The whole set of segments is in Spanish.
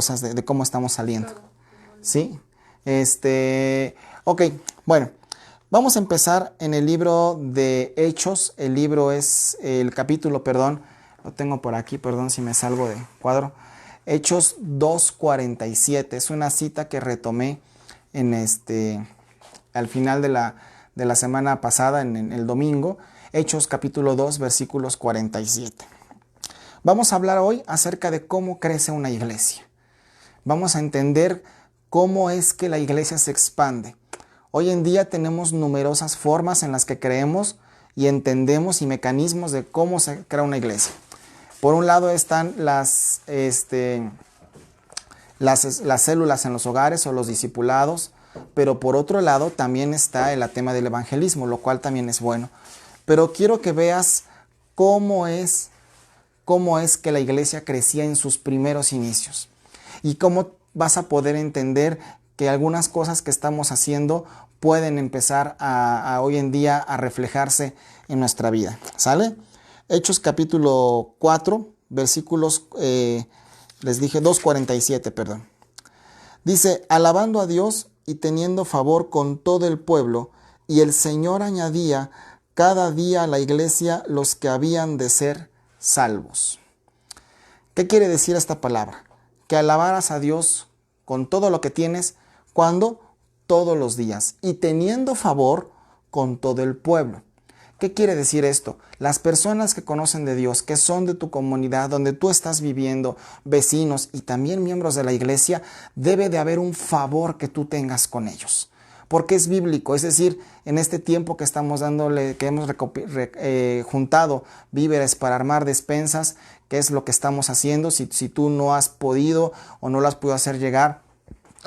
cosas de cómo estamos saliendo. ¿Sí? Ok, bueno, vamos a empezar en el libro de Hechos. El libro es el capítulo, perdón, lo tengo por aquí, perdón si me salgo de cuadro. Hechos 2:47, es una cita que retomé en al final de la semana pasada, en el domingo. Hechos capítulo 2, versículos 47. Vamos a hablar hoy acerca de cómo crece una iglesia. Vamos a entender cómo es que la iglesia se expande. Hoy en día tenemos numerosas formas en las que creemos y entendemos y mecanismos de cómo se crea una iglesia. Por un lado están las células en los hogares o los discipulados, pero por otro lado también está el tema del evangelismo, lo cual también es bueno. Pero quiero que veas cómo es que la iglesia crecía en sus primeros inicios y cómo vas a poder entender que algunas cosas que estamos haciendo pueden empezar a hoy en día a reflejarse en nuestra vida. ¿Sale? Hechos capítulo 4, versículos, les dije 2:47, perdón. Dice, alabando a Dios y teniendo favor con todo el pueblo, y el Señor añadía cada día a la iglesia los que habían de ser salvos. ¿Qué quiere decir esta palabra? Que alabaras a Dios con todo lo que tienes, ¿cuándo? Todos los días, y teniendo favor con todo el pueblo. ¿Qué quiere decir esto? Las personas que conocen de Dios, que son de tu comunidad, donde tú estás viviendo, vecinos y también miembros de la iglesia, debe de haber un favor que tú tengas con ellos. Porque es bíblico, es decir, en este tiempo que estamos dándole, que hemos juntado víveres para armar despensas, que es lo que estamos haciendo. Si tú no has podido o no lo has podido hacer llegar,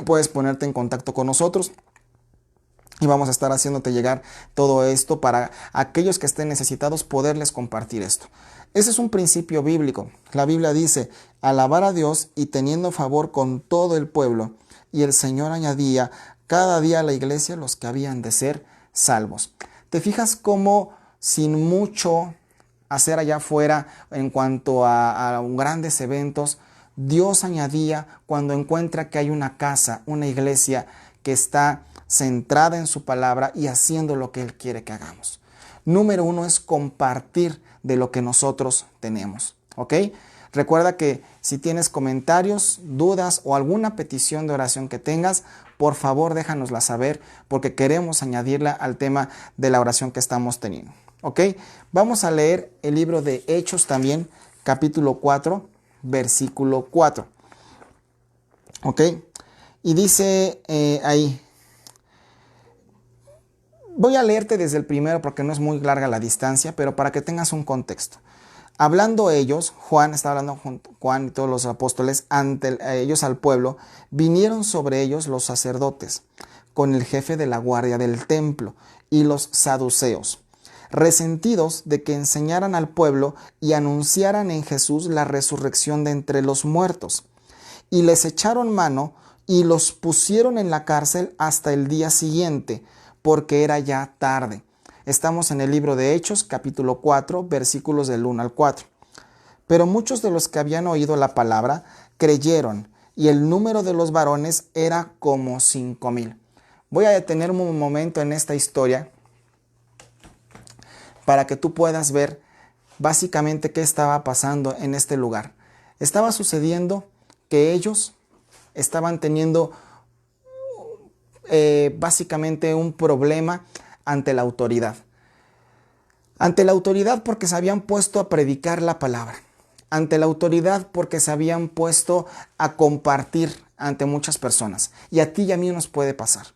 puedes ponerte en contacto con nosotros. Y vamos a estar haciéndote llegar todo esto para aquellos que estén necesitados, poderles compartir esto. Ese es un principio bíblico. La Biblia dice, alabar a Dios y teniendo favor con todo el pueblo. Y el Señor añadía cada día a la iglesia los que habían de ser salvos. ¿Te fijas cómo sin mucho hacer allá afuera en cuanto a grandes eventos, Dios añadía cuando encuentra que hay una casa, una iglesia que está centrada en su palabra y haciendo lo que Él quiere que hagamos? Número uno es compartir de lo que nosotros tenemos, ¿ok? Recuerda que si tienes comentarios, dudas o alguna petición de oración que tengas, por favor déjanosla saber porque queremos añadirla al tema de la oración que estamos teniendo, ¿ok? Vamos a leer el libro de Hechos también, capítulo 4, versículo 4, ¿ok? Y dice ahí, voy a leerte desde el primero porque no es muy larga la distancia, pero para que tengas un contexto. Hablando ellos, Juan y todos los apóstoles, ante ellos al pueblo, vinieron sobre ellos los sacerdotes, con el jefe de la guardia del templo y los saduceos, resentidos de que enseñaran al pueblo y anunciaran en Jesús la resurrección de entre los muertos. Y les echaron mano y los pusieron en la cárcel hasta el día siguiente, porque era ya tarde. Estamos en el libro de Hechos, capítulo 4, versículos del 1 al 4. Pero muchos de los que habían oído la palabra creyeron, y el número de los varones era como 5,000. Voy a detenerme un momento en esta historia para que tú puedas ver básicamente qué estaba pasando en este lugar. Estaba sucediendo que ellos estaban teniendo básicamente un problema ante la autoridad. Ante la autoridad porque se habían puesto a predicar la palabra. Ante la autoridad porque se habían puesto a compartir ante muchas personas. Y a ti y a mí nos puede pasar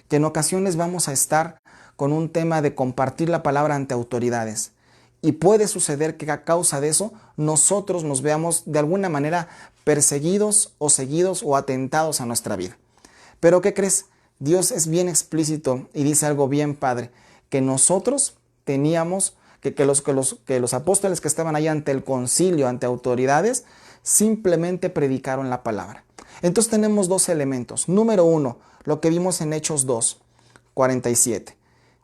que en ocasiones vamos a estar con un tema de compartir la palabra ante autoridades. Y puede suceder que a causa de eso nosotros nos veamos de alguna manera perseguidos o seguidos o atentados a nuestra vida. Pero ¿qué crees? Dios es bien explícito y dice algo bien padre, que nosotros teníamos, que los apóstoles que estaban ahí ante el concilio, ante autoridades, simplemente predicaron la palabra. Entonces tenemos dos elementos. Número uno, lo que vimos en Hechos 2:47,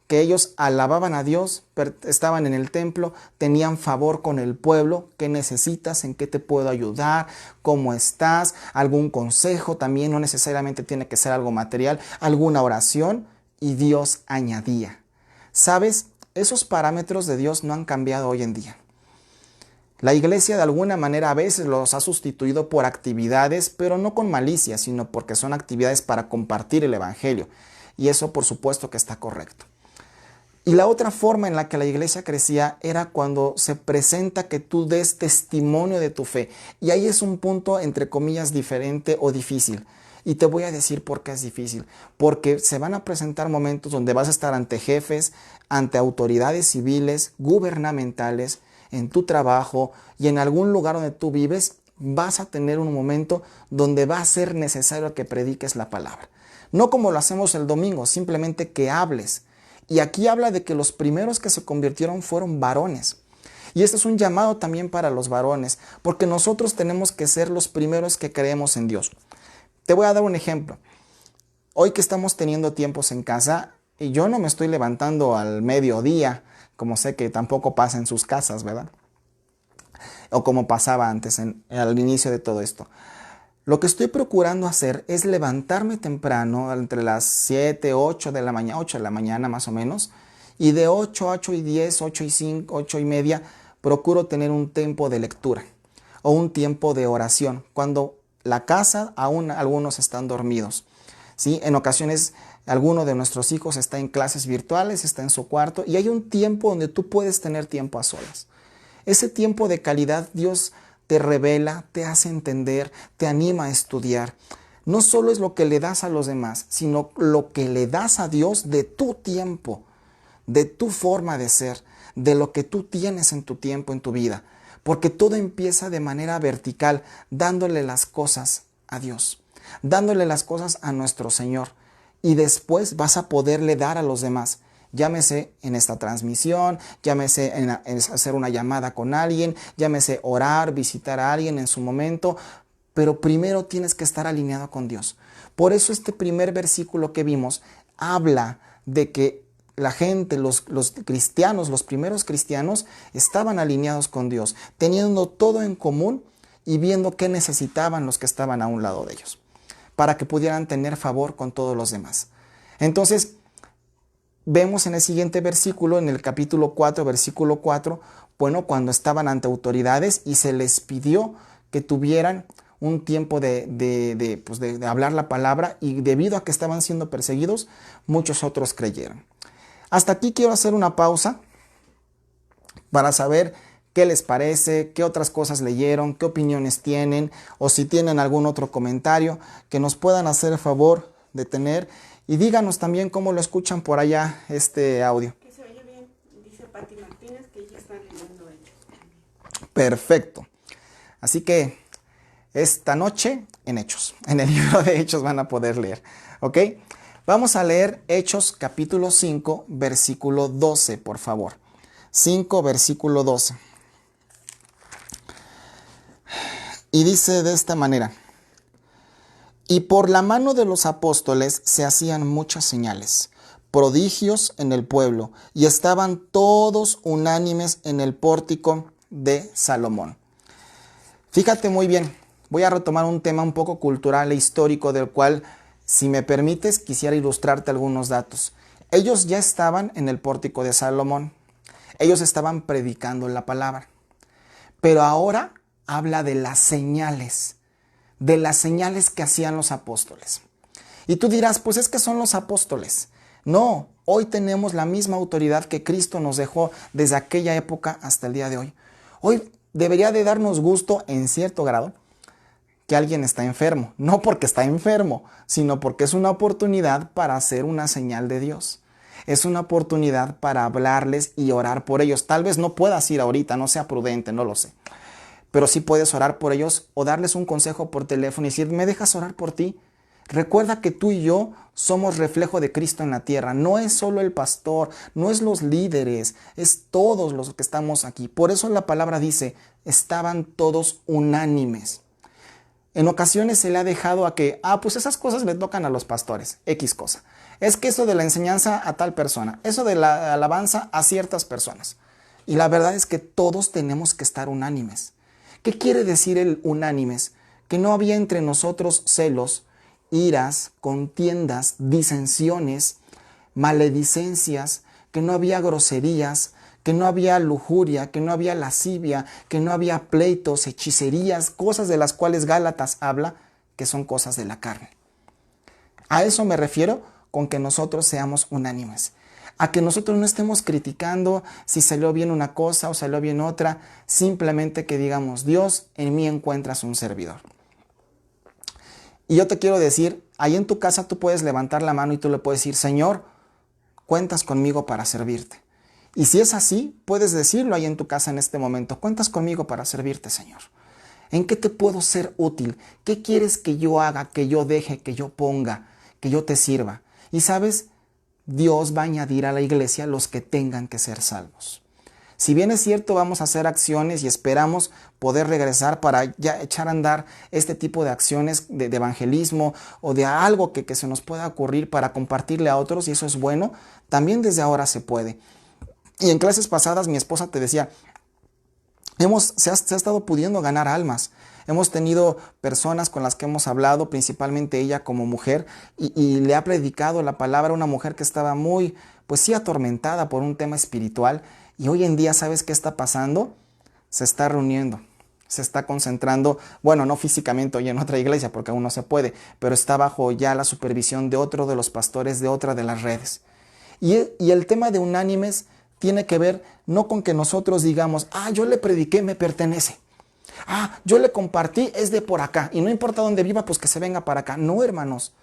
que ellos alababan a Dios, estaban en el templo, tenían favor con el pueblo. ¿Qué necesitas? ¿En qué te puedo ayudar? ¿Cómo estás? ¿Algún consejo? También no necesariamente tiene que ser algo material, alguna oración. Y Dios añadía. ¿Sabes? Esos parámetros de Dios no han cambiado hoy en día. La iglesia de alguna manera a veces los ha sustituido por actividades, pero no con malicia, sino porque son actividades para compartir el evangelio. Y eso por supuesto que está correcto. Y la otra forma en la que la iglesia crecía era cuando se presenta que tú des testimonio de tu fe. Y ahí es un punto, entre comillas, diferente o difícil. Y te voy a decir por qué es difícil. Porque se van a presentar momentos donde vas a estar ante jefes, ante autoridades civiles, gubernamentales, en tu trabajo y en algún lugar donde tú vives, vas a tener un momento donde va a ser necesario que prediques la palabra. No como lo hacemos el domingo, simplemente que hables. Y aquí habla de que los primeros que se convirtieron fueron varones. Y este es un llamado también para los varones, porque nosotros tenemos que ser los primeros que creemos en Dios. Te voy a dar un ejemplo. Hoy que estamos teniendo tiempos en casa, y yo no me estoy levantando al mediodía, como sé que tampoco pasa en sus casas, ¿verdad? O como pasaba antes, al inicio de todo esto. Lo que estoy procurando hacer es levantarme temprano, entre las 7, 8 de la mañana, 8 de la mañana más o menos, y de 8 a 8 y 10, 8 y 5, 8 y media, procuro tener un tiempo de lectura o un tiempo de oración, cuando la casa aún algunos están dormidos, ¿sí? En ocasiones alguno de nuestros hijos está en clases virtuales, está en su cuarto, y hay un tiempo donde tú puedes tener tiempo a solas. Ese tiempo de calidad Dios te revela, te hace entender, te anima a estudiar. No solo es lo que le das a los demás, sino lo que le das a Dios de tu tiempo, de tu forma de ser, de lo que tú tienes en tu tiempo, en tu vida. Porque todo empieza de manera vertical, dándole las cosas a Dios, dándole las cosas a nuestro Señor. Y después vas a poderle dar a los demás. Llámese en esta transmisión, llámese en hacer una llamada con alguien, llámese orar, visitar a alguien en su momento, pero primero tienes que estar alineado con Dios. Por eso este primer versículo que vimos habla de que la gente, los cristianos, los primeros cristianos estaban alineados con Dios, teniendo todo en común y viendo qué necesitaban los que estaban a un lado de ellos, para que pudieran tener favor con todos los demás. Entonces, vemos en el siguiente versículo, en el capítulo 4, versículo 4, bueno, cuando estaban ante autoridades y se les pidió que tuvieran un tiempo de hablar la palabra, y debido a que estaban siendo perseguidos, muchos otros creyeron. Hasta aquí quiero hacer una pausa para saber qué les parece, qué otras cosas leyeron, qué opiniones tienen, o si tienen algún otro comentario que nos puedan hacer el favor de tener. Y díganos también cómo lo escuchan por allá este audio. Que se oye bien, dice Pati Martínez, que ya están leyendo Hechos. Perfecto. Así que esta noche en Hechos, en el libro de Hechos van a poder leer. ¿Ok? Vamos a leer Hechos capítulo 5, versículo 12, por favor. 5, versículo 12. Y dice de esta manera: y por la mano de los apóstoles se hacían muchas señales, prodigios en el pueblo, y estaban todos unánimes en el pórtico de Salomón. Fíjate muy bien, voy a retomar un tema un poco cultural e histórico, del cual, si me permites, quisiera ilustrarte algunos datos. Ellos ya estaban en el pórtico de Salomón, ellos estaban predicando la palabra, pero ahora habla de las señales que hacían los apóstoles. Y tú dirás, pues es que son los apóstoles. No, hoy tenemos la misma autoridad que Cristo nos dejó desde aquella época hasta el día de hoy. Hoy debería de darnos gusto, en cierto grado, que alguien está enfermo. No porque está enfermo, sino porque es una oportunidad para hacer una señal de Dios. Es una oportunidad para hablarles y orar por ellos. Tal vez no puedas ir ahorita, no sea prudente, no lo sé. Pero sí puedes orar por ellos o darles un consejo por teléfono y decir, ¿me dejas orar por ti? Recuerda que tú y yo somos reflejo de Cristo en la tierra. No es solo el pastor, no es los líderes, es todos los que estamos aquí. Por eso la palabra dice, estaban todos unánimes. En ocasiones se le ha dejado a que, pues esas cosas le tocan a los pastores, X cosa. Es que eso de la enseñanza a tal persona, eso de la alabanza a ciertas personas. Y la verdad es que todos tenemos que estar unánimes. ¿Qué quiere decir el unánimes? Que no había entre nosotros celos, iras, contiendas, disensiones, maledicencias, que no había groserías, que no había lujuria, que no había lascivia, que no había pleitos, hechicerías, cosas de las cuales Gálatas habla, que son cosas de la carne. A eso me refiero con que nosotros seamos unánimes. A que nosotros no estemos criticando si salió bien una cosa o salió bien otra, simplemente que digamos, Dios, en mí encuentras un servidor. Y yo te quiero decir, ahí en tu casa tú puedes levantar la mano y tú le puedes decir, Señor, cuentas conmigo para servirte. Y si es así, puedes decirlo ahí en tu casa en este momento, cuentas conmigo para servirte, Señor. ¿En qué te puedo ser útil? ¿Qué quieres que yo haga, que yo deje, que yo ponga, que yo te sirva? Y sabes, Dios va a añadir a la iglesia los que tengan que ser salvos. Si bien es cierto, vamos a hacer acciones y esperamos poder regresar para ya echar a andar este tipo de acciones de evangelismo o de algo que se nos pueda ocurrir para compartirle a otros, y eso es bueno, también desde ahora se puede. Y en clases pasadas mi esposa te decía, se ha estado pudiendo ganar almas. Hemos tenido personas con las que hemos hablado, principalmente ella como mujer, y le ha predicado la palabra a una mujer que estaba muy, pues sí, atormentada por un tema espiritual. Y hoy en día, ¿sabes qué está pasando? Se está reuniendo, se está concentrando, bueno, no físicamente hoy en otra iglesia, porque aún no se puede, pero está bajo ya la supervisión de otro de los pastores de otra de las redes. Y el tema de unánimes tiene que ver no con que nosotros digamos, yo le prediqué, me pertenece. Yo le compartí, es de por acá. Y no importa dónde viva, pues que se venga para acá. No, hermanos,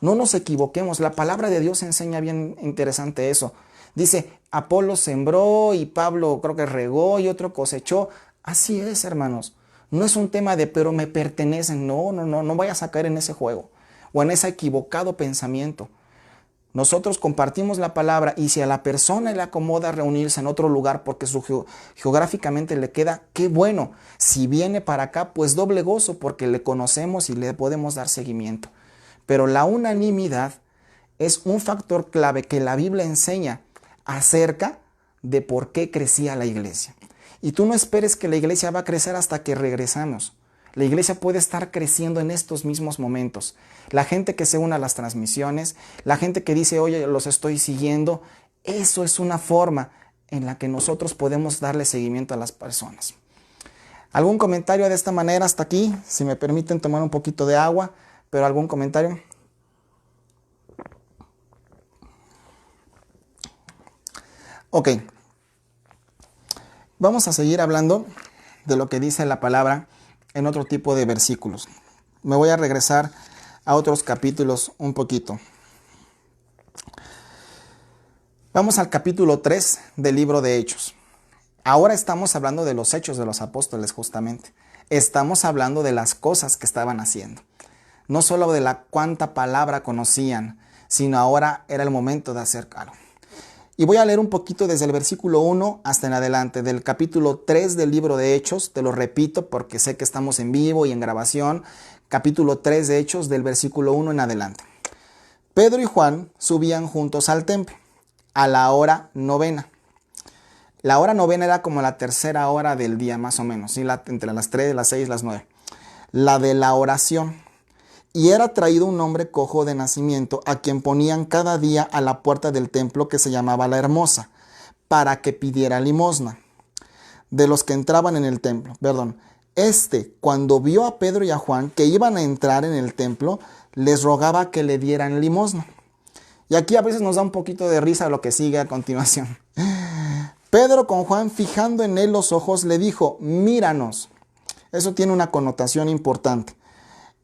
no nos equivoquemos. La palabra de Dios enseña bien interesante eso. Dice, Apolo sembró y Pablo creo que regó y otro cosechó. Así es, hermanos. No es un tema de, pero me pertenecen. No vayas a caer en ese juego o en ese equivocado pensamiento. Nosotros compartimos la palabra y si a la persona le acomoda reunirse en otro lugar porque geográficamente le queda, qué bueno. Si viene para acá, pues doble gozo porque le conocemos y le podemos dar seguimiento. Pero la unanimidad es un factor clave que la Biblia enseña acerca de por qué crecía la iglesia. Y tú no esperes que la iglesia va a crecer hasta que regresamos. La iglesia puede estar creciendo en estos mismos momentos. La gente que se une a las transmisiones, la gente que dice, oye, los estoy siguiendo, eso es una forma en la que nosotros podemos darle seguimiento a las personas. ¿Algún comentario de esta manera hasta aquí? Si me permiten tomar un poquito de agua, pero ¿algún comentario? Ok. Vamos a seguir hablando de lo que dice la palabra en otro tipo de versículos. Me voy a regresar a otros capítulos un poquito. Vamos al capítulo 3 del libro de Hechos. Ahora estamos hablando de los hechos de los apóstoles justamente. Estamos hablando de las cosas que estaban haciendo. No solo de la cuánta palabra conocían, sino ahora era el momento de hacer algo. Y voy a leer un poquito desde el versículo 1 hasta en adelante, del capítulo 3 del libro de Hechos. Te lo repito porque sé que estamos en vivo y en grabación. Capítulo 3 de Hechos, del versículo 1 en adelante. Pedro y Juan subían juntos al templo a la hora novena. La hora novena era como la tercera hora del día, más o menos, ¿sí? Entre las 3, las 6, las 9. La de la oración. Y era traído un hombre cojo de nacimiento, a quien ponían cada día a la puerta del templo que se llamaba La Hermosa, para que pidiera limosna de los que entraban en el templo. Cuando vio a Pedro y a Juan que iban a entrar en el templo, les rogaba que le dieran limosna. Y aquí a veces nos da un poquito de risa lo que sigue a continuación. Pedro con Juan, fijando en él los ojos, le dijo, míranos. Eso tiene una connotación importante.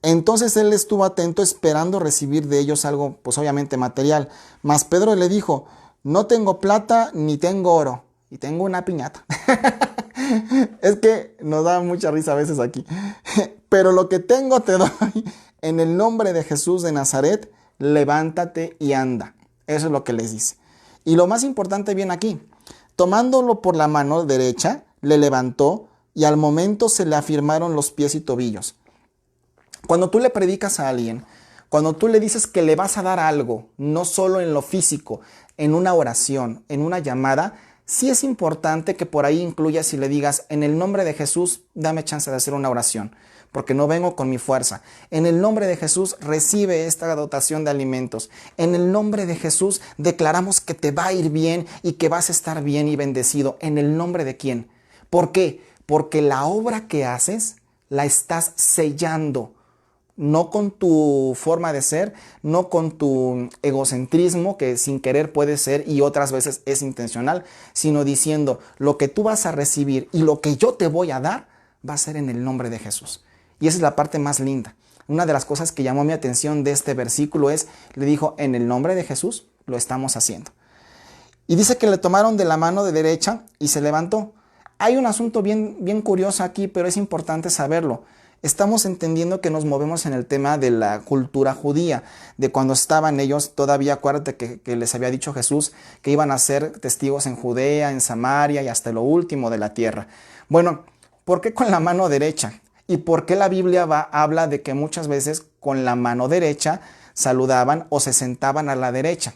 Entonces él estuvo atento esperando recibir de ellos algo, pues obviamente material. Mas Pedro le dijo, no tengo plata ni tengo oro, y tengo una piñata. Es que nos da mucha risa a veces aquí. Pero lo que tengo te doy. En el nombre de Jesús de Nazaret, levántate y anda. Eso es lo que les dice. Y lo más importante viene aquí. Tomándolo por la mano derecha, le levantó y al momento se le afirmaron los pies y tobillos. Cuando tú le predicas a alguien, cuando tú le dices que le vas a dar algo, no solo en lo físico, en una oración, en una llamada, sí es importante que por ahí incluyas y le digas, en el nombre de Jesús, dame chance de hacer una oración, porque no vengo con mi fuerza. En el nombre de Jesús, recibe esta dotación de alimentos. En el nombre de Jesús, declaramos que te va a ir bien y que vas a estar bien y bendecido. ¿En el nombre de quién? ¿Por qué? Porque la obra que haces, la estás sellando. No con tu forma de ser, no con tu egocentrismo, que sin querer puede ser y otras veces es intencional, sino diciendo, lo que tú vas a recibir y lo que yo te voy a dar va a ser en el nombre de Jesús. Y esa es la parte más linda. Una de las cosas que llamó mi atención de este versículo es, le dijo, en el nombre de Jesús lo estamos haciendo. Y dice que le tomaron de la mano de derecha y se levantó. Hay un asunto bien curioso aquí, pero es importante saberlo. Estamos entendiendo que nos movemos en el tema de la cultura judía, de cuando estaban ellos, todavía acuérdate que les había dicho Jesús que iban a ser testigos en Judea, en Samaria y hasta lo último de la tierra. Bueno, ¿por qué con la mano derecha? ¿Y por qué la Biblia habla de que muchas veces con la mano derecha saludaban o se sentaban a la derecha?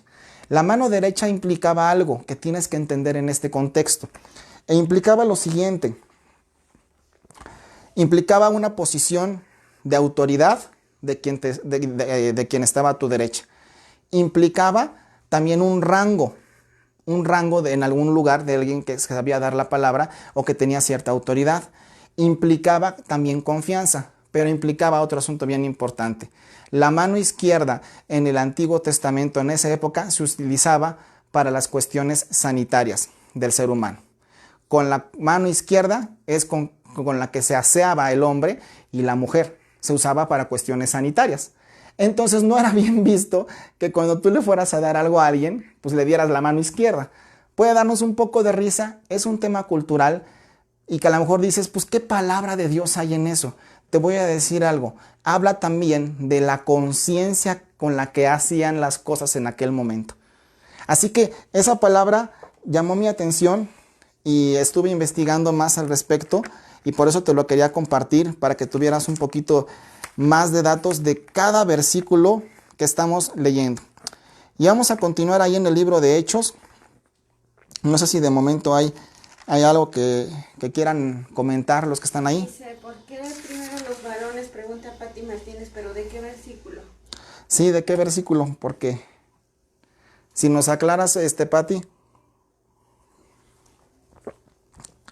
La mano derecha implicaba algo que tienes que entender en este contexto. E implicaba lo siguiente. Implicaba una posición de autoridad de quien estaba a tu derecha. Implicaba también un rango en algún lugar de alguien que sabía dar la palabra o que tenía cierta autoridad. Implicaba también confianza, pero implicaba otro asunto bien importante. La mano izquierda en el Antiguo Testamento en esa época se utilizaba para las cuestiones sanitarias del ser humano. Con la mano izquierda es con la que se aseaba el hombre y la mujer. Se usaba para cuestiones sanitarias. Entonces no era bien visto que cuando tú le fueras a dar algo a alguien, pues le dieras la mano izquierda. Puede darnos un poco de risa, es un tema cultural y que a lo mejor dices, pues ¿qué palabra de Dios hay en eso? Te voy a decir algo. Habla también de la conciencia con la que hacían las cosas en aquel momento. Así que esa palabra llamó mi atención y estuve investigando más al respecto y por eso te lo quería compartir para que tuvieras un poquito más de datos de cada versículo que estamos leyendo. Y vamos a continuar ahí en el libro de Hechos. No sé si de momento hay algo que quieran comentar los que están ahí. Dice, ¿por qué primero los varones? Pregunta Pati Martínez, pero ¿de qué versículo? Sí, ¿de qué versículo? Porque si nos aclaras, Pati,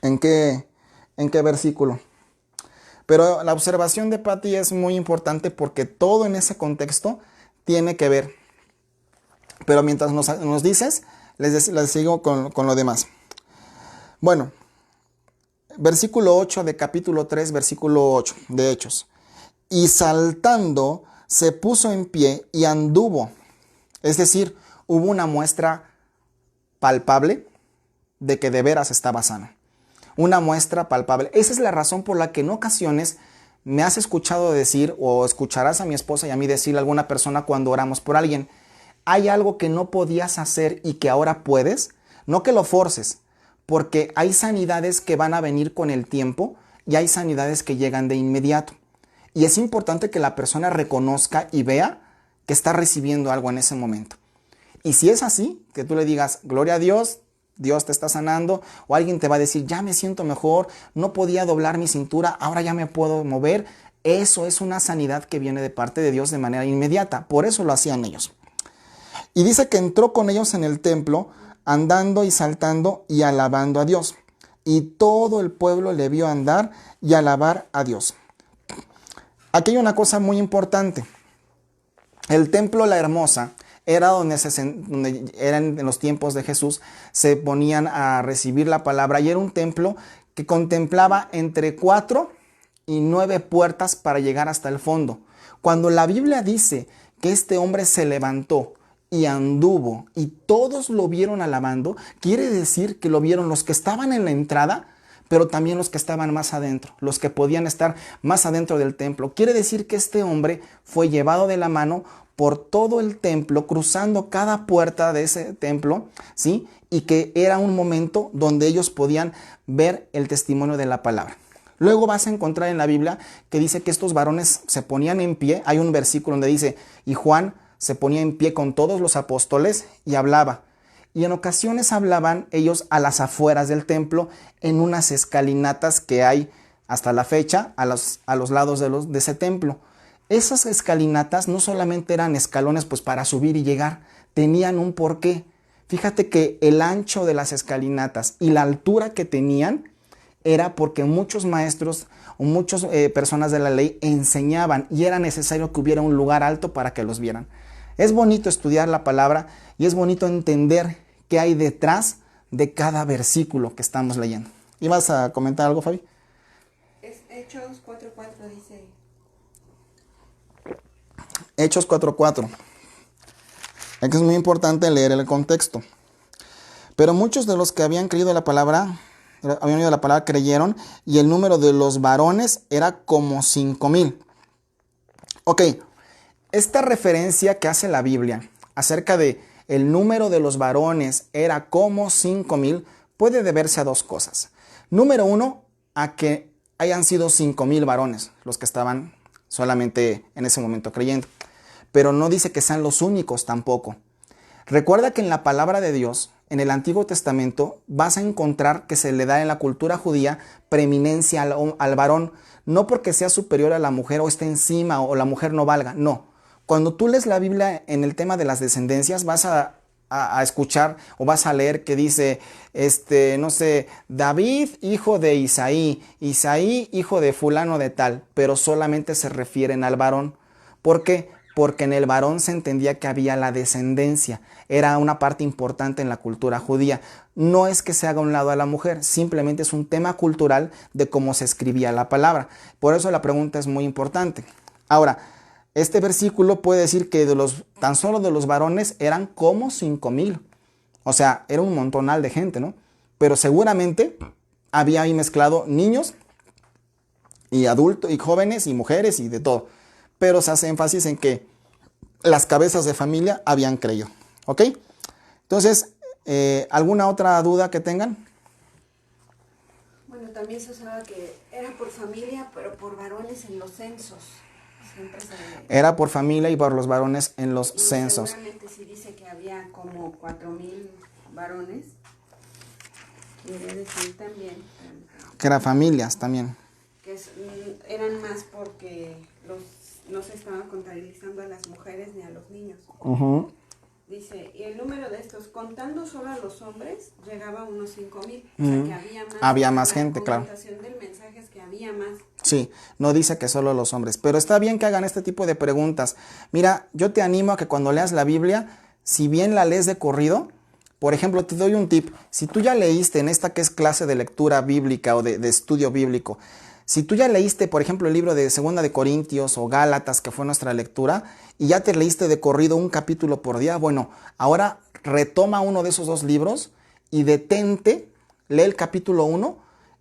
¿en qué versículo? Pero la observación de Pati es muy importante porque todo en ese contexto tiene que ver. Pero mientras nos dices, les sigo con lo demás. Bueno, versículo 8 de capítulo 3, versículo 8 de Hechos. Y saltando se puso en pie y anduvo. Es decir, hubo una muestra palpable de que de veras estaba sano. Una muestra palpable. Esa es la razón por la que en ocasiones me has escuchado decir o escucharás a mi esposa y a mí decirle a alguna persona cuando oramos por alguien, hay algo que no podías hacer y que ahora puedes, no que lo forces, porque hay sanidades que van a venir con el tiempo y hay sanidades que llegan de inmediato. Y es importante que la persona reconozca y vea que está recibiendo algo en ese momento. Y si es así, que tú le digas, gloria a Dios, Dios te está sanando, o alguien te va a decir, ya me siento mejor, no podía doblar mi cintura, ahora ya me puedo mover. Eso es una sanidad que viene de parte de Dios de manera inmediata. Por eso lo hacían ellos. Y dice que entró con ellos en el templo, andando y saltando y alabando a Dios. Y todo el pueblo le vio andar y alabar a Dios. Aquí hay una cosa muy importante. El templo La Hermosa era donde eran en los tiempos de Jesús, se ponían a recibir la palabra y era un templo que contemplaba entre 4 y 9 puertas para llegar hasta el fondo. Cuando la Biblia dice que este hombre se levantó y anduvo y todos lo vieron alabando, quiere decir que lo vieron los que estaban en la entrada, pero también los que estaban más adentro, los que podían estar más adentro del templo. Quiere decir que este hombre fue llevado de la mano por todo el templo, cruzando cada puerta de ese templo, ¿sí? Y que era un momento donde ellos podían ver el testimonio de la palabra. Luego vas a encontrar en la Biblia que dice que estos varones se ponían en pie. Hay un versículo donde dice, y Juan se ponía en pie con todos los apóstoles y hablaba. Y en ocasiones hablaban ellos a las afueras del templo en unas escalinatas que hay hasta la fecha a los lados de ese templo. Esas escalinatas no solamente eran escalones pues para subir y llegar, tenían un porqué. Fíjate que el ancho de las escalinatas y la altura que tenían era porque muchos maestros o muchas personas de la ley enseñaban y era necesario que hubiera un lugar alto para que los vieran. Es bonito estudiar la palabra y es bonito entender qué hay detrás de cada versículo que estamos leyendo. ¿Ibas a comentar algo, Fabi? Es Hechos 4:4 dice. Hechos 4:4. Es que es muy importante leer el contexto. Pero muchos de los que habían oído la palabra creyeron, y el número de los varones era como 5,000. Ok, esta referencia que hace la Biblia acerca de el número de los varones era como 5,000 puede deberse a dos cosas. Número uno, a que hayan sido 5,000 varones los que estaban solamente en ese momento creyendo. Pero no dice que sean los únicos tampoco. Recuerda que en la palabra de Dios, en el Antiguo Testamento, vas a encontrar que se le da en la cultura judía preeminencia al varón, no porque sea superior a la mujer o esté encima o la mujer no valga, no. Cuando tú lees la Biblia en el tema de las descendencias, vas a escuchar o vas a leer que dice, no sé, David, hijo de Isaí, Isaí, hijo de fulano de tal, pero solamente se refieren al varón. ¿Por qué? Porque en el varón se entendía que había la descendencia. Era una parte importante en la cultura judía. No es que se haga a un lado a la mujer, simplemente es un tema cultural de cómo se escribía la palabra. Por eso la pregunta es muy importante. Ahora, este versículo puede decir que tan solo de los varones eran como 5,000. O sea, era un montonal de gente, ¿no? Pero seguramente había ahí mezclado niños y adultos y jóvenes y mujeres y de todo. Pero se hace énfasis en que las cabezas de familia habían creído. ¿Ok? Entonces, ¿alguna otra duda que tengan? Bueno, también se usaba que era por familia, pero por varones en los censos. Era por familia y por los varones en los censos. Seguramente si dice que había como 4,000 varones, quiere decir también que eran familias también. Que eran más porque no se estaban contabilizando a las mujeres ni a los niños. Dice, y el número de estos, contando solo a los hombres, llegaba a unos 5,000. O sea que había más gente, claro. La argumentación del mensaje es que había más. Sí, no dice que solo los hombres, pero está bien que hagan este tipo de preguntas. Mira, yo te animo a que cuando leas la Biblia, si bien la lees de corrido, por ejemplo, te doy un tip. Si tú ya leíste en esta que es clase de lectura bíblica o de estudio bíblico, si tú ya leíste, por ejemplo, el libro de 2 de Corintios o Gálatas, que fue nuestra lectura, y ya te leíste de corrido un capítulo por día, bueno, ahora retoma uno de esos 2 libros y detente, lee el capítulo 1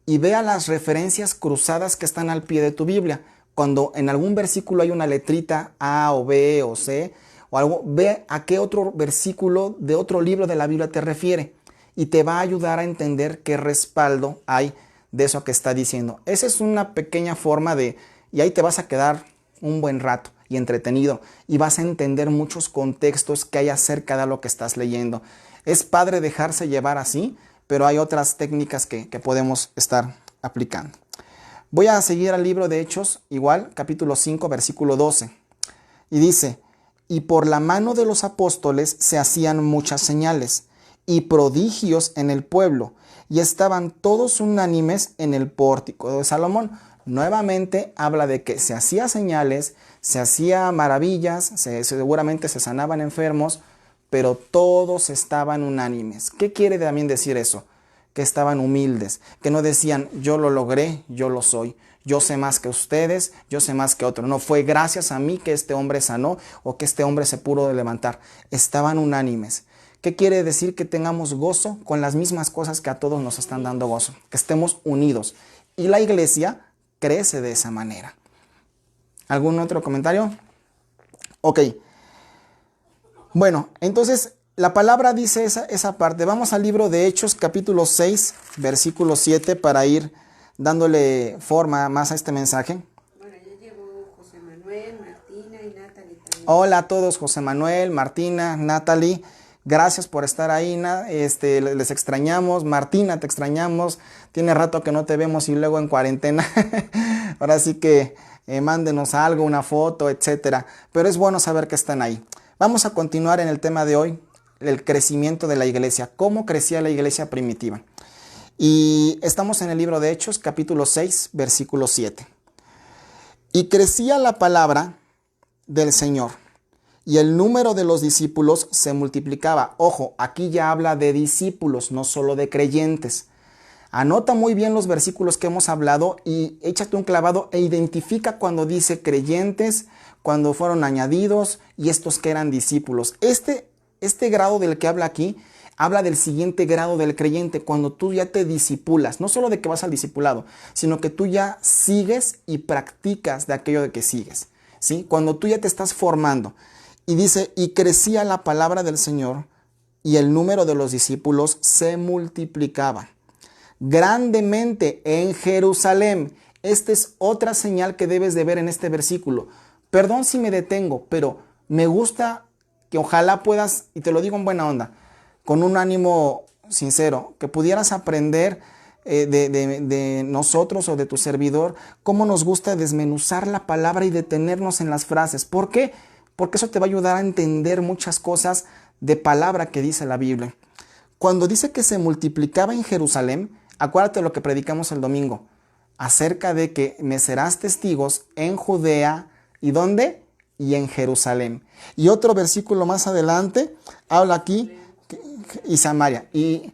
y vea las referencias cruzadas que están al pie de tu Biblia. Cuando en algún versículo hay una letrita A o B o C o algo, ve a qué otro versículo de otro libro de la Biblia te refiere y te va a ayudar a entender qué respaldo hay de eso que está diciendo. Esa es una pequeña forma y ahí te vas a quedar un buen rato y entretenido y vas a entender muchos contextos que hay acerca de lo que estás leyendo. Es padre dejarse llevar así, pero hay otras técnicas que podemos estar aplicando. Voy a seguir al libro de Hechos, igual, capítulo 5, versículo 12. Y dice, y por la mano de los apóstoles se hacían muchas señales y prodigios en el pueblo, y estaban todos unánimes en el pórtico de Salomón. Nuevamente habla de que se hacía señales, se hacía maravillas, seguramente se sanaban enfermos, pero todos estaban unánimes. ¿Qué quiere también decir eso? Que estaban humildes, que no decían, yo lo logré, yo lo soy, yo sé más que ustedes, yo sé más que otros. No fue gracias a mí que este hombre sanó o que este hombre se pudo levantar. Estaban unánimes. ¿Qué quiere decir? Que tengamos gozo con las mismas cosas que a todos nos están dando gozo, que estemos unidos. Y la iglesia crece de esa manera. ¿Algún otro comentario? Ok. Bueno, entonces la palabra dice esa parte. Vamos al libro de Hechos, capítulo 6, versículo 7, para ir dándole forma más a este mensaje. Bueno, ya llegó José Manuel, Martina y Natalie también. Hola a todos, José Manuel, Martina, Natalie. Gracias por estar ahí, les extrañamos. Martina, te extrañamos. Tiene rato que no te vemos y luego en cuarentena. Ahora sí que mándenos algo, una foto, etcétera. Pero es bueno saber que están ahí. Vamos a continuar en el tema de hoy, el crecimiento de la iglesia. ¿Cómo crecía la iglesia primitiva? Y estamos en el libro de Hechos, capítulo 6, versículo 7. Y crecía la palabra del Señor, y el número de los discípulos se multiplicaba. Ojo, aquí ya habla de discípulos, no solo de creyentes. Anota muy bien los versículos que hemos hablado y échate un clavado e identifica cuando dice creyentes, cuando fueron añadidos y estos que eran discípulos. Este grado del que habla aquí, habla del siguiente grado del creyente, cuando tú ya te discipulas, no solo de que vas al discipulado, sino que tú ya sigues y practicas de aquello de que sigues, ¿sí? Cuando tú ya te estás formando. Y dice, y crecía la palabra del Señor y el número de los discípulos se multiplicaba grandemente en Jerusalén. Esta es otra señal que debes de ver en este versículo. Perdón si me detengo, pero me gusta que ojalá puedas, y te lo digo en buena onda, con un ánimo sincero, que pudieras aprender de nosotros o de tu servidor, cómo nos gusta desmenuzar la palabra y detenernos en las frases. ¿Por qué? Porque eso te va a ayudar a entender muchas cosas de palabra que dice la Biblia. Cuando dice que se multiplicaba en Jerusalén, acuérdate lo que predicamos el domingo, acerca de que me serás testigos en Judea, ¿y dónde? Y en Jerusalén. Y otro versículo más adelante, habla aquí, y Samaria. Y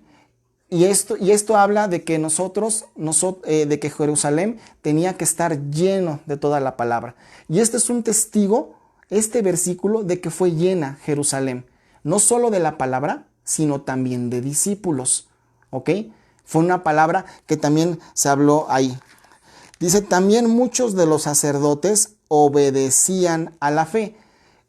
esto habla de que de que Jerusalén tenía que estar lleno de toda la palabra. Y este es un testigo, este versículo, de que fue llena Jerusalén, no solo de la palabra, sino también de discípulos, ¿ok? Fue una palabra que también se habló ahí. Dice, también muchos de los sacerdotes obedecían a la fe.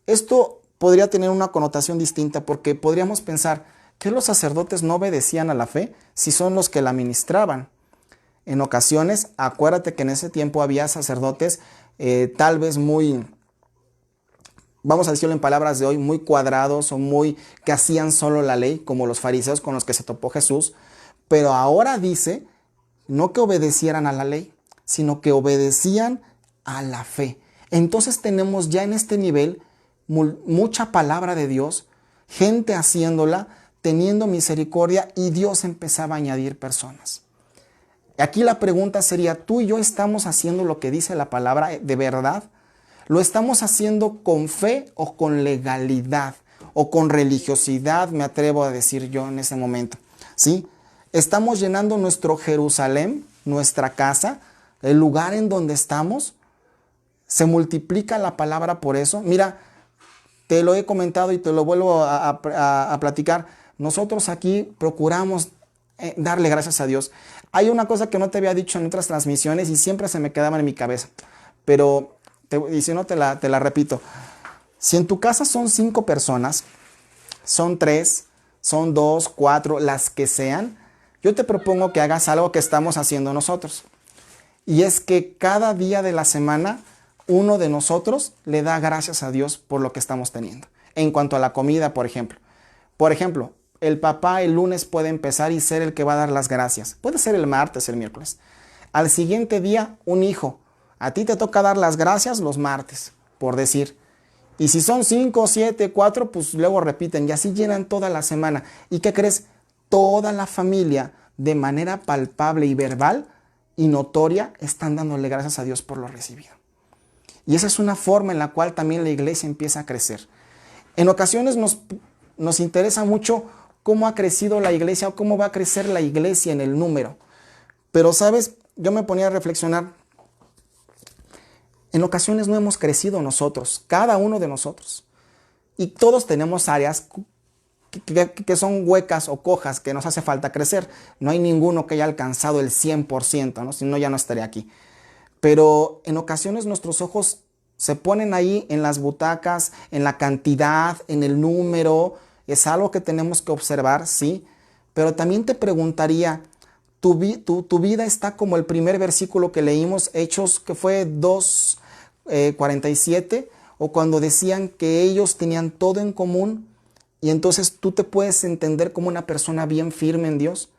Esto podría tener una connotación distinta porque podríamos pensar que los sacerdotes no obedecían a la fe si son los que la ministraban. En ocasiones, acuérdate que en ese tiempo había sacerdotes tal vez muy, vamos a decirlo en palabras de hoy, muy cuadrados o muy que hacían solo la ley, como los fariseos con los que se topó Jesús. Pero ahora dice, no que obedecieran a la ley, sino que obedecían a la fe. Entonces tenemos ya en este nivel mucha palabra de Dios, gente haciéndola, teniendo misericordia, y Dios empezaba a añadir personas. Aquí la pregunta sería, ¿tú y yo estamos haciendo lo que dice la palabra de verdad? ¿Lo estamos haciendo con fe o con legalidad o con religiosidad, me atrevo a decir yo en ese momento? ¿Sí? ¿Estamos llenando nuestro Jerusalén, nuestra casa, el lugar en donde estamos? ¿Se multiplica la palabra por eso? Mira, te lo he comentado y te lo vuelvo a platicar. Nosotros aquí procuramos darle gracias a Dios. Hay una cosa que no te había dicho en otras transmisiones y siempre se me quedaba en mi cabeza, pero y si no te la repito. Si en tu casa son 5 personas, son 3, son 2, 4, las que sean, yo te propongo que hagas algo que estamos haciendo nosotros. Y es que cada día de la semana uno de nosotros le da gracias a Dios por lo que estamos teniendo. En cuanto a la comida, por ejemplo. Por ejemplo, el papá el lunes puede empezar y ser el que va a dar las gracias. Puede ser el martes, el miércoles. Al siguiente día, un hijo. A ti te toca dar las gracias los martes, por decir. Y si son 5, 7, 4, pues luego repiten y así llenan toda la semana. ¿Y qué crees? Toda la familia, de manera palpable y verbal y notoria, están dándole gracias a Dios por lo recibido. Y esa es una forma en la cual también la iglesia empieza a crecer. En ocasiones nos interesa mucho cómo ha crecido la iglesia o cómo va a crecer la iglesia en el número. Pero, ¿sabes? Yo me ponía a reflexionar. En ocasiones no hemos crecido nosotros, cada uno de nosotros. Y todos tenemos áreas que son huecas o cojas, que nos hace falta crecer. No hay ninguno que haya alcanzado el 100%, ¿no? Si no, ya no estaría aquí. Pero en ocasiones nuestros ojos se ponen ahí en las butacas, en la cantidad, en el número. Es algo que tenemos que observar, sí. Pero también te preguntaría, tu vida está como el primer versículo que leímos, Hechos, que fue 2:47, o cuando decían que ellos tenían todo en común, y entonces tú te puedes entender como una persona bien firme en Dios.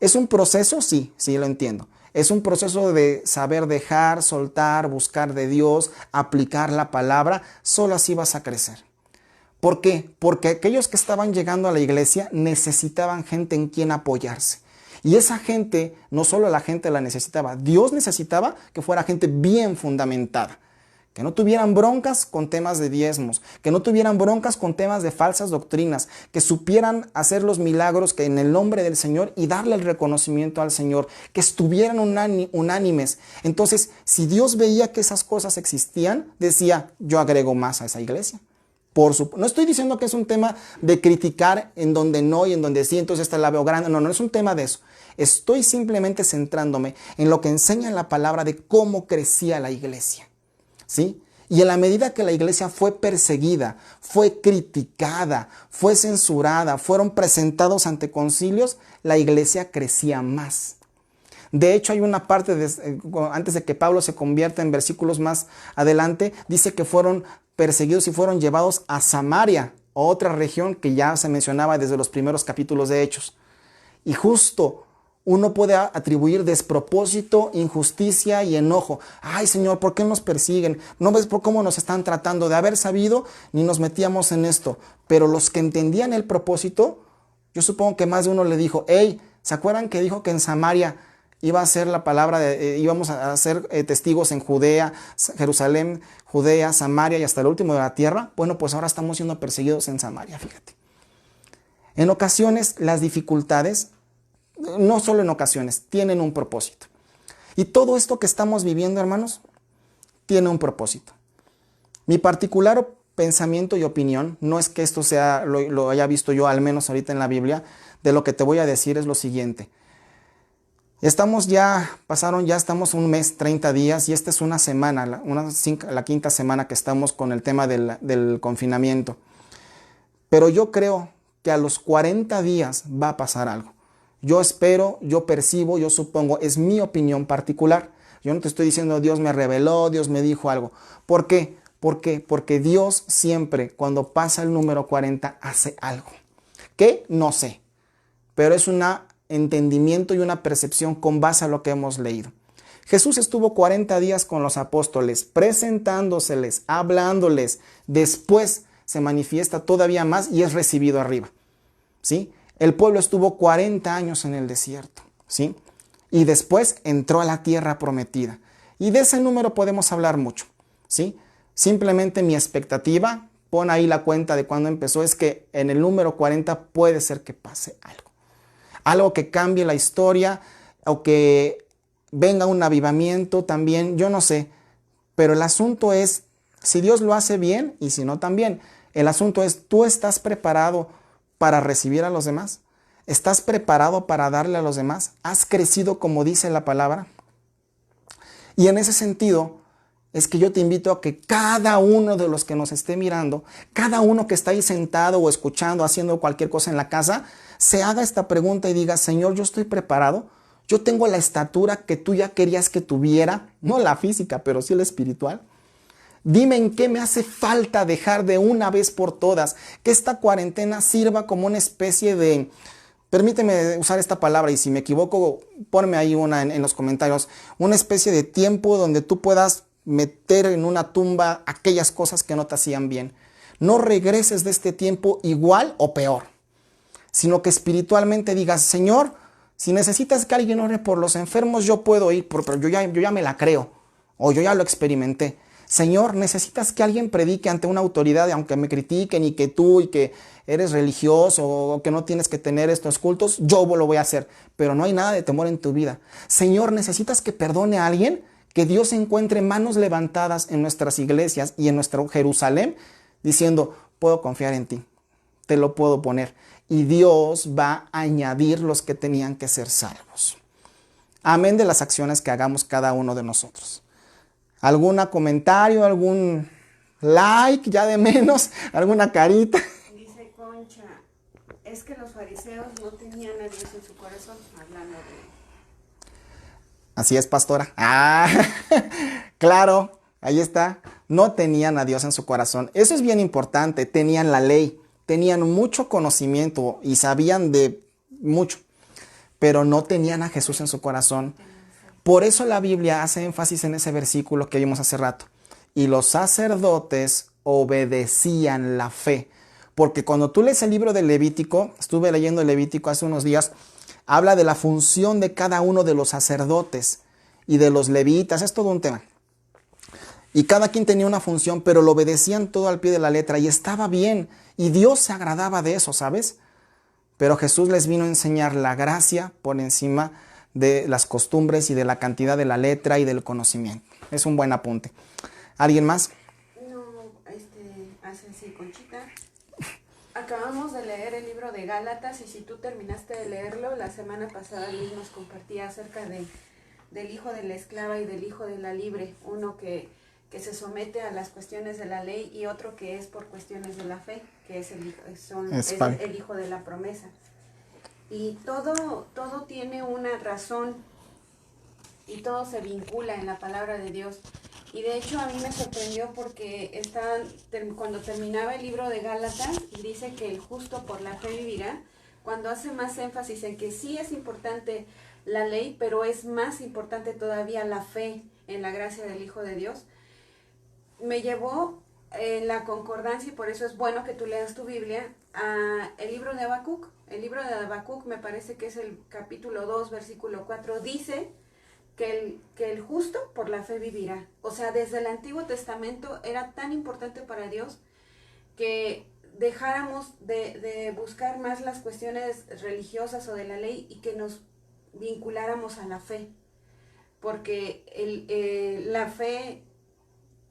¿Es un proceso? Sí, sí lo entiendo. Es un proceso de saber dejar, soltar, buscar de Dios, aplicar la palabra. Solo así vas a crecer. ¿Por qué? Porque aquellos que estaban llegando a la iglesia necesitaban gente en quien apoyarse. Y esa gente, no solo la gente la necesitaba, Dios necesitaba que fuera gente bien fundamentada. Que no tuvieran broncas con temas de diezmos, que no tuvieran broncas con temas de falsas doctrinas, que supieran hacer los milagros que en el nombre del Señor y darle el reconocimiento al Señor, que estuvieran unánimes. Entonces, si Dios veía que esas cosas existían, decía, yo agrego más a esa iglesia. No estoy diciendo que es un tema de criticar en donde no y en donde sí, entonces esta la veo grande. No, no es un tema de eso. Estoy simplemente centrándome en lo que enseña la palabra de cómo crecía la iglesia. ¿Sí? Y en la medida que la iglesia fue perseguida, fue criticada, fue censurada, fueron presentados ante concilios, la iglesia crecía más. De hecho, hay una parte, antes de que Pablo se convierta, en versículos más adelante, dice que fueron perseguidos y fueron llevados a Samaria, otra región que ya se mencionaba desde los primeros capítulos de Hechos. Y justo uno puede atribuir despropósito, injusticia y enojo. Ay, Señor, ¿por qué nos persiguen? ¿No ves por cómo nos están tratando? De haber sabido, ni nos metíamos en esto. Pero los que entendían el propósito, yo supongo que más de uno le dijo, hey, ¿se acuerdan que dijo que en Samaria iba a ser la palabra, íbamos a ser testigos en Judea, Jerusalén, Judea, Samaria y hasta el último de la tierra? Bueno, pues ahora estamos siendo perseguidos en Samaria, fíjate. En ocasiones las dificultades, no solo en ocasiones, tienen un propósito. Y todo esto que estamos viviendo, hermanos, tiene un propósito. Mi particular pensamiento y opinión, no es que esto sea lo haya visto yo, al menos ahorita en la Biblia, de lo que te voy a decir es lo siguiente. Estamos un mes, 30 días, y esta es una semana, la quinta semana que estamos con el tema del confinamiento. Pero yo creo que a los 40 días va a pasar algo. Yo espero, yo percibo, yo supongo, es mi opinión particular. Yo no te estoy diciendo Dios me reveló, Dios me dijo algo. ¿Por qué? ¿Por qué? Porque Dios siempre, cuando pasa el número 40, hace algo. ¿Qué? No sé. Pero es un entendimiento y una percepción con base a lo que hemos leído. Jesús estuvo 40 días con los apóstoles, presentándoseles, hablándoles. Después se manifiesta todavía más y es recibido arriba. ¿Sí? El pueblo estuvo 40 años en el desierto, ¿sí? Y después entró a la tierra prometida. Y de ese número podemos hablar mucho, ¿sí? Simplemente mi expectativa, pon ahí la cuenta de cuándo empezó, es que en el número 40 puede ser que pase algo. Algo que cambie la historia o que venga un avivamiento también, yo no sé. Pero el asunto es, si Dios lo hace bien y si no también, el asunto es, ¿tú estás preparado para recibir a los demás? ¿Estás preparado para darle a los demás? ¿Has crecido como dice la palabra? Y en ese sentido es que yo te invito a que cada uno de los que nos esté mirando, cada uno que está ahí sentado o escuchando, haciendo cualquier cosa en la casa, se haga esta pregunta y diga, Señor, yo estoy preparado. Yo tengo la estatura que tú ya querías que tuviera, no la física, pero sí la espiritual. Dime en qué me hace falta dejar de una vez por todas, que esta cuarentena sirva como una especie de, permíteme usar esta palabra y si me equivoco, ponme ahí una en los comentarios, una especie de tiempo donde tú puedas meter en una tumba aquellas cosas que no te hacían bien. No regreses de este tiempo igual o peor, sino que espiritualmente digas, Señor, si necesitas que alguien ore por los enfermos, yo puedo ir, pero yo ya me la creo, o yo ya lo experimenté. Señor, necesitas que alguien predique ante una autoridad, aunque me critiquen y que tú y que eres religioso o que no tienes que tener estos cultos, yo lo voy a hacer, pero no hay nada de temor en tu vida. Señor, necesitas que perdone a alguien, que Dios encuentre manos levantadas en nuestras iglesias y en nuestro Jerusalén, diciendo, puedo confiar en ti, te lo puedo poner. Y Dios va a añadir los que tenían que ser salvos. Amén de las acciones que hagamos cada uno de nosotros. ¿Algún comentario, algún like, ya de menos, alguna carita? Dice Concha, es que los fariseos no tenían a Dios en su corazón, hablando de... Así es, pastora. Ah, claro, ahí está. No tenían a Dios en su corazón. Eso es bien importante. Tenían la ley, tenían mucho conocimiento y sabían de mucho, pero no tenían a Jesús en su corazón. Por eso la Biblia hace énfasis en ese versículo que vimos hace rato. Y los sacerdotes obedecían la fe. Porque cuando tú lees el libro de Levítico, estuve leyendo el Levítico hace unos días, habla de la función de cada uno de los sacerdotes y de los levitas. Es todo un tema. Y cada quien tenía una función, pero lo obedecían todo al pie de la letra y estaba bien. Y Dios se agradaba de eso, ¿sabes? Pero Jesús les vino a enseñar la gracia por encima de las costumbres y de la cantidad de la letra y del conocimiento. Es un buen apunte. ¿Alguien más? No, hace así, Conchita. Acabamos de leer el libro de Gálatas y si tú terminaste de leerlo, la semana pasada Luis nos compartía acerca del hijo de la esclava y del hijo de la libre. Uno que se somete a las cuestiones de la ley y otro que es por cuestiones de la fe, que es el hijo de la promesa. Y todo tiene una razón y todo se vincula en la palabra de Dios. Y de hecho a mí me sorprendió porque cuando terminaba el libro de Gálatas, dice que el justo por la fe vivirá, cuando hace más énfasis en que sí es importante la ley, pero es más importante todavía la fe en la gracia del Hijo de Dios. Me llevó en la concordancia, y por eso es bueno que tú leas tu Biblia, a el libro de Habacuc. El libro de Habacuc me parece que es el capítulo 2, versículo 4, dice que el justo por la fe vivirá. O sea, desde el Antiguo Testamento era tan importante para Dios que dejáramos de buscar más las cuestiones religiosas o de la ley y que nos vinculáramos a la fe. Porque la fe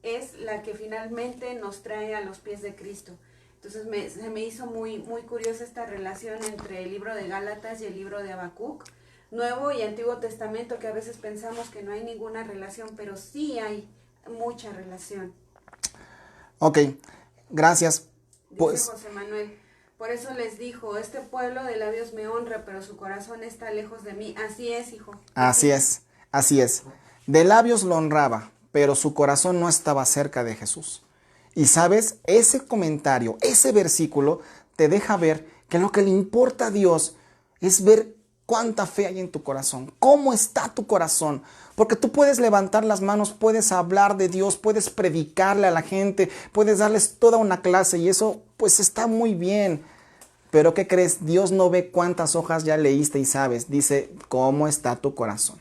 es la que finalmente nos trae a los pies de Cristo. Entonces se me hizo muy, muy curiosa esta relación entre el libro de Gálatas y el libro de Habacuc, Nuevo y Antiguo Testamento, que a veces pensamos que no hay ninguna relación, pero sí hay mucha relación. Ok, gracias. Dice José Manuel, por eso les dijo, este pueblo de labios me honra, pero su corazón está lejos de mí. Así es, hijo. Así es, así es. De labios lo honraba, pero su corazón no estaba cerca de Jesús. Y sabes, ese comentario, ese versículo, te deja ver que lo que le importa a Dios es ver cuánta fe hay en tu corazón, cómo está tu corazón. Porque tú puedes levantar las manos, puedes hablar de Dios, puedes predicarle a la gente, puedes darles toda una clase y eso pues está muy bien. Pero ¿qué crees? Dios no ve cuántas hojas ya leíste y sabes, dice cómo está tu corazón.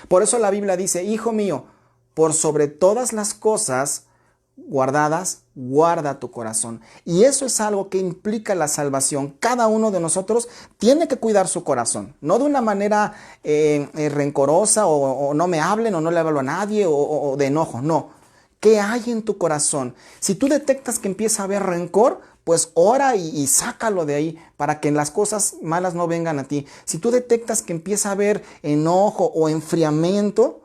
Por eso la Biblia dice, hijo mío, por sobre todas las cosas guardadas, guarda tu corazón. Y eso es algo que implica la salvación. Cada uno de nosotros tiene que cuidar su corazón. No de una manera rencorosa o no me hablen o no le hablo a nadie o de enojo. No. ¿Qué hay en tu corazón? Si tú detectas que empieza a haber rencor, pues ora y sácalo de ahí para que las cosas malas no vengan a ti. Si tú detectas que empieza a haber enojo o enfriamiento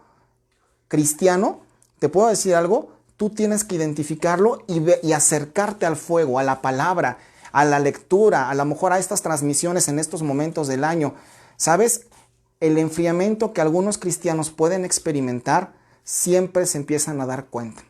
cristiano, ¿te puedo decir algo? Tú tienes que identificarlo y acercarte al fuego, a la palabra, a la lectura, a lo mejor a estas transmisiones en estos momentos del año. ¿Sabes? El enfriamiento que algunos cristianos pueden experimentar, siempre se empiezan a dar cuenta.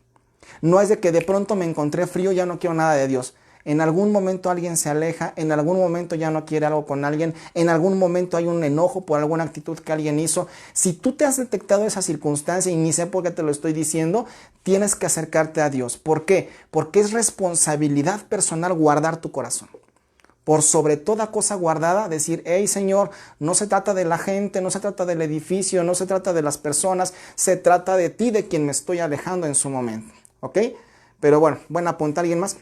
No es de que de pronto me encontré frío, ya no quiero nada de Dios. En algún momento alguien se aleja, en algún momento ya no quiere algo con alguien, en algún momento hay un enojo por alguna actitud que alguien hizo. Si tú te has detectado esa circunstancia y ni sé por qué te lo estoy diciendo, tienes que acercarte a Dios. ¿Por qué? Porque es responsabilidad personal guardar tu corazón. Por sobre toda cosa guardada, decir, hey Señor, no se trata de la gente, no se trata del edificio, no se trata de las personas, se trata de ti, de quien me estoy alejando en su momento. ¿Ok? Pero bueno, buen apunte. ¿Alguien más?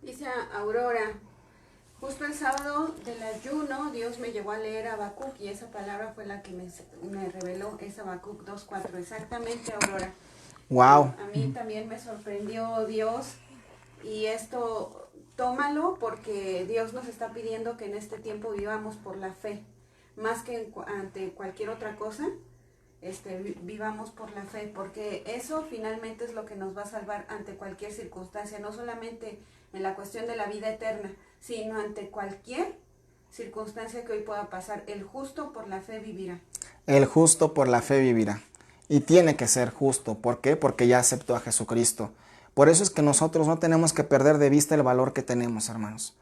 Dice Aurora, justo el sábado del ayuno, Dios me llevó a leer Habacuc y esa palabra fue la que me reveló, es Habacuc 2:4, exactamente, Aurora. Wow. A mí también me sorprendió Dios y esto, tómalo porque Dios nos está pidiendo que en este tiempo vivamos por la fe, más que ante cualquier otra cosa. Vivamos por la fe, porque eso finalmente es lo que nos va a salvar ante cualquier circunstancia, no solamente en la cuestión de la vida eterna, sino ante cualquier circunstancia que hoy pueda pasar, el justo por la fe vivirá. El justo por la fe vivirá. Y tiene que ser justo. ¿Por qué? Porque ya aceptó a Jesucristo. Por eso es que nosotros no tenemos que perder de vista el valor que tenemos, hermanos.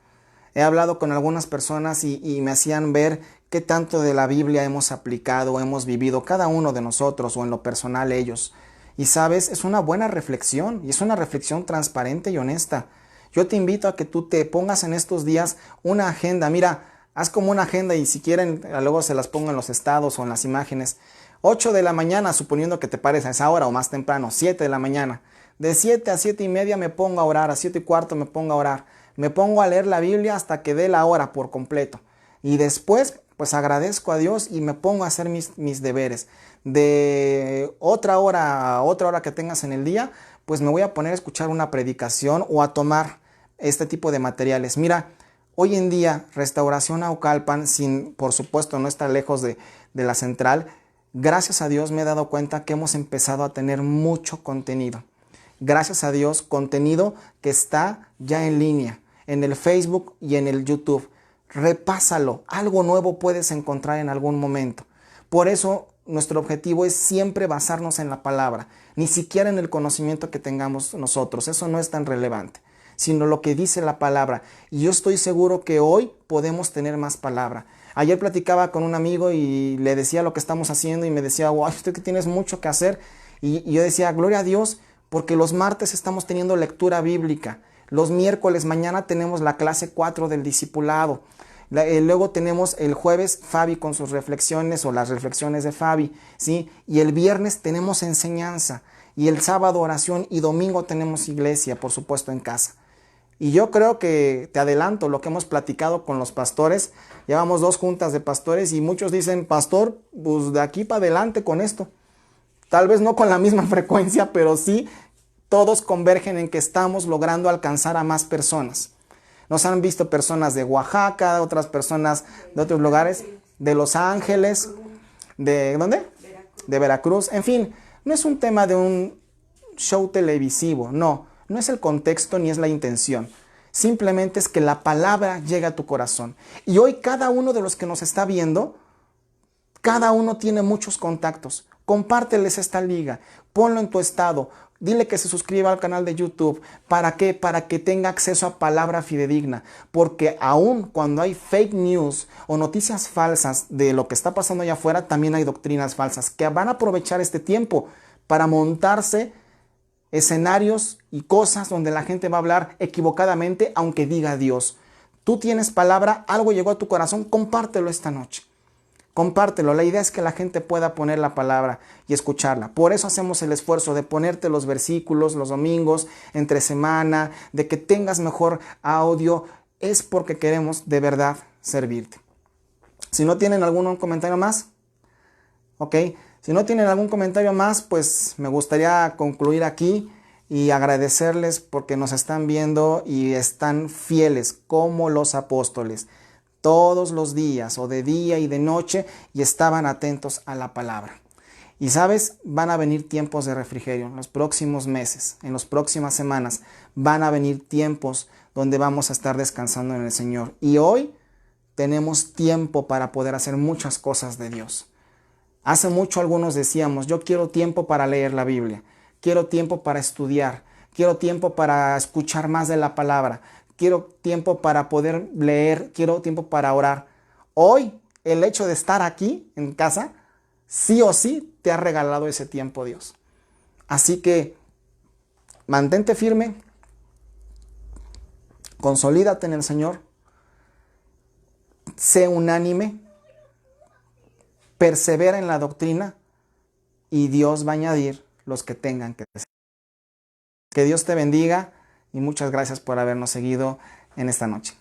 He hablado con algunas personas y me hacían ver qué tanto de la Biblia hemos aplicado, hemos vivido cada uno de nosotros o en lo personal ellos. Y sabes, es una buena reflexión y es una reflexión transparente y honesta. Yo te invito a que tú te pongas en estos días una agenda. Mira, haz como una agenda y si quieren luego se las pongo en los estados o en las imágenes. 8 de la mañana, suponiendo que te pares a esa hora o más temprano, 7 de la mañana. De 7 a 7 y media me pongo a orar, a 7 y cuarto me pongo a orar. Me pongo a leer la Biblia hasta que dé la hora por completo. Y después, pues agradezco a Dios y me pongo a hacer mis deberes. De otra hora a otra hora que tengas en el día, pues me voy a poner a escuchar una predicación o a tomar este tipo de materiales. Mira, hoy en día, Restauración Naucalpan, sin, por supuesto, no estar lejos de la central, gracias a Dios me he dado cuenta que hemos empezado a tener mucho contenido. Gracias a Dios, contenido que está ya en línea, en el Facebook y en el YouTube. Repásalo, algo nuevo puedes encontrar en algún momento. Por eso nuestro objetivo es siempre basarnos en la palabra, ni siquiera en el conocimiento que tengamos nosotros, eso no es tan relevante, sino lo que dice la palabra. Y yo estoy seguro que hoy podemos tener más palabra. Ayer platicaba con un amigo y le decía lo que estamos haciendo y me decía, wow, usted que tienes mucho que hacer. Y yo decía, gloria a Dios, porque los martes estamos teniendo lectura bíblica. Los miércoles, mañana tenemos la clase 4 del discipulado. Luego tenemos el jueves Fabi con sus reflexiones o las reflexiones de Fabi, ¿sí? Y el viernes tenemos enseñanza. Y el sábado oración y domingo tenemos iglesia, por supuesto, en casa. Y yo creo que, te adelanto, lo que hemos platicado con los pastores, llevamos 2 juntas de pastores y muchos dicen, pastor, pues de aquí para adelante con esto. Tal vez no con la misma frecuencia, pero sí todos convergen en que estamos logrando alcanzar a más personas. Nos han visto personas de Oaxaca, otras personas de otros lugares, de Los Ángeles, ¿de dónde? Veracruz. De Veracruz. En fin, no es un tema de un show televisivo, no es el contexto ni es la intención. Simplemente es que la palabra llega a tu corazón. Y hoy cada uno de los que nos está viendo, cada uno tiene muchos contactos. Compárteles esta liga, ponlo en tu estado, dile que se suscriba al canal de YouTube. ¿Para qué? Para que tenga acceso a palabra fidedigna. Porque aún cuando hay fake news o noticias falsas de lo que está pasando allá afuera, también hay doctrinas falsas que van a aprovechar este tiempo para montarse escenarios y cosas donde la gente va a hablar equivocadamente aunque diga Dios. Tú tienes palabra, algo llegó a tu corazón, compártelo esta noche. Compártelo, la idea es que la gente pueda poner la palabra y escucharla. Por eso hacemos el esfuerzo de ponerte los versículos los domingos, entre semana, de que tengas mejor audio. Es porque queremos de verdad servirte. Si no tienen algún comentario más, ok. Si no tienen algún comentario más, pues me gustaría concluir aquí y agradecerles porque nos están viendo y están fieles como los apóstoles. Todos los días o de día y de noche y estaban atentos a la palabra. Y sabes, van a venir tiempos de refrigerio en los próximos meses, en las próximas semanas. Van a venir tiempos donde vamos a estar descansando en el Señor. Y hoy tenemos tiempo para poder hacer muchas cosas de Dios. Hace mucho algunos decíamos, yo quiero tiempo para leer la Biblia, quiero tiempo para estudiar, quiero tiempo para escuchar más de la palabra, quiero tiempo para poder leer, quiero tiempo para orar. Hoy, el hecho de estar aquí en casa, sí o sí te ha regalado ese tiempo Dios. Así que mantente firme, consolídate en el Señor, sé unánime, persevera en la doctrina y Dios va a añadir los que tengan que ser. Que Dios te bendiga y muchas gracias por habernos seguido en esta noche.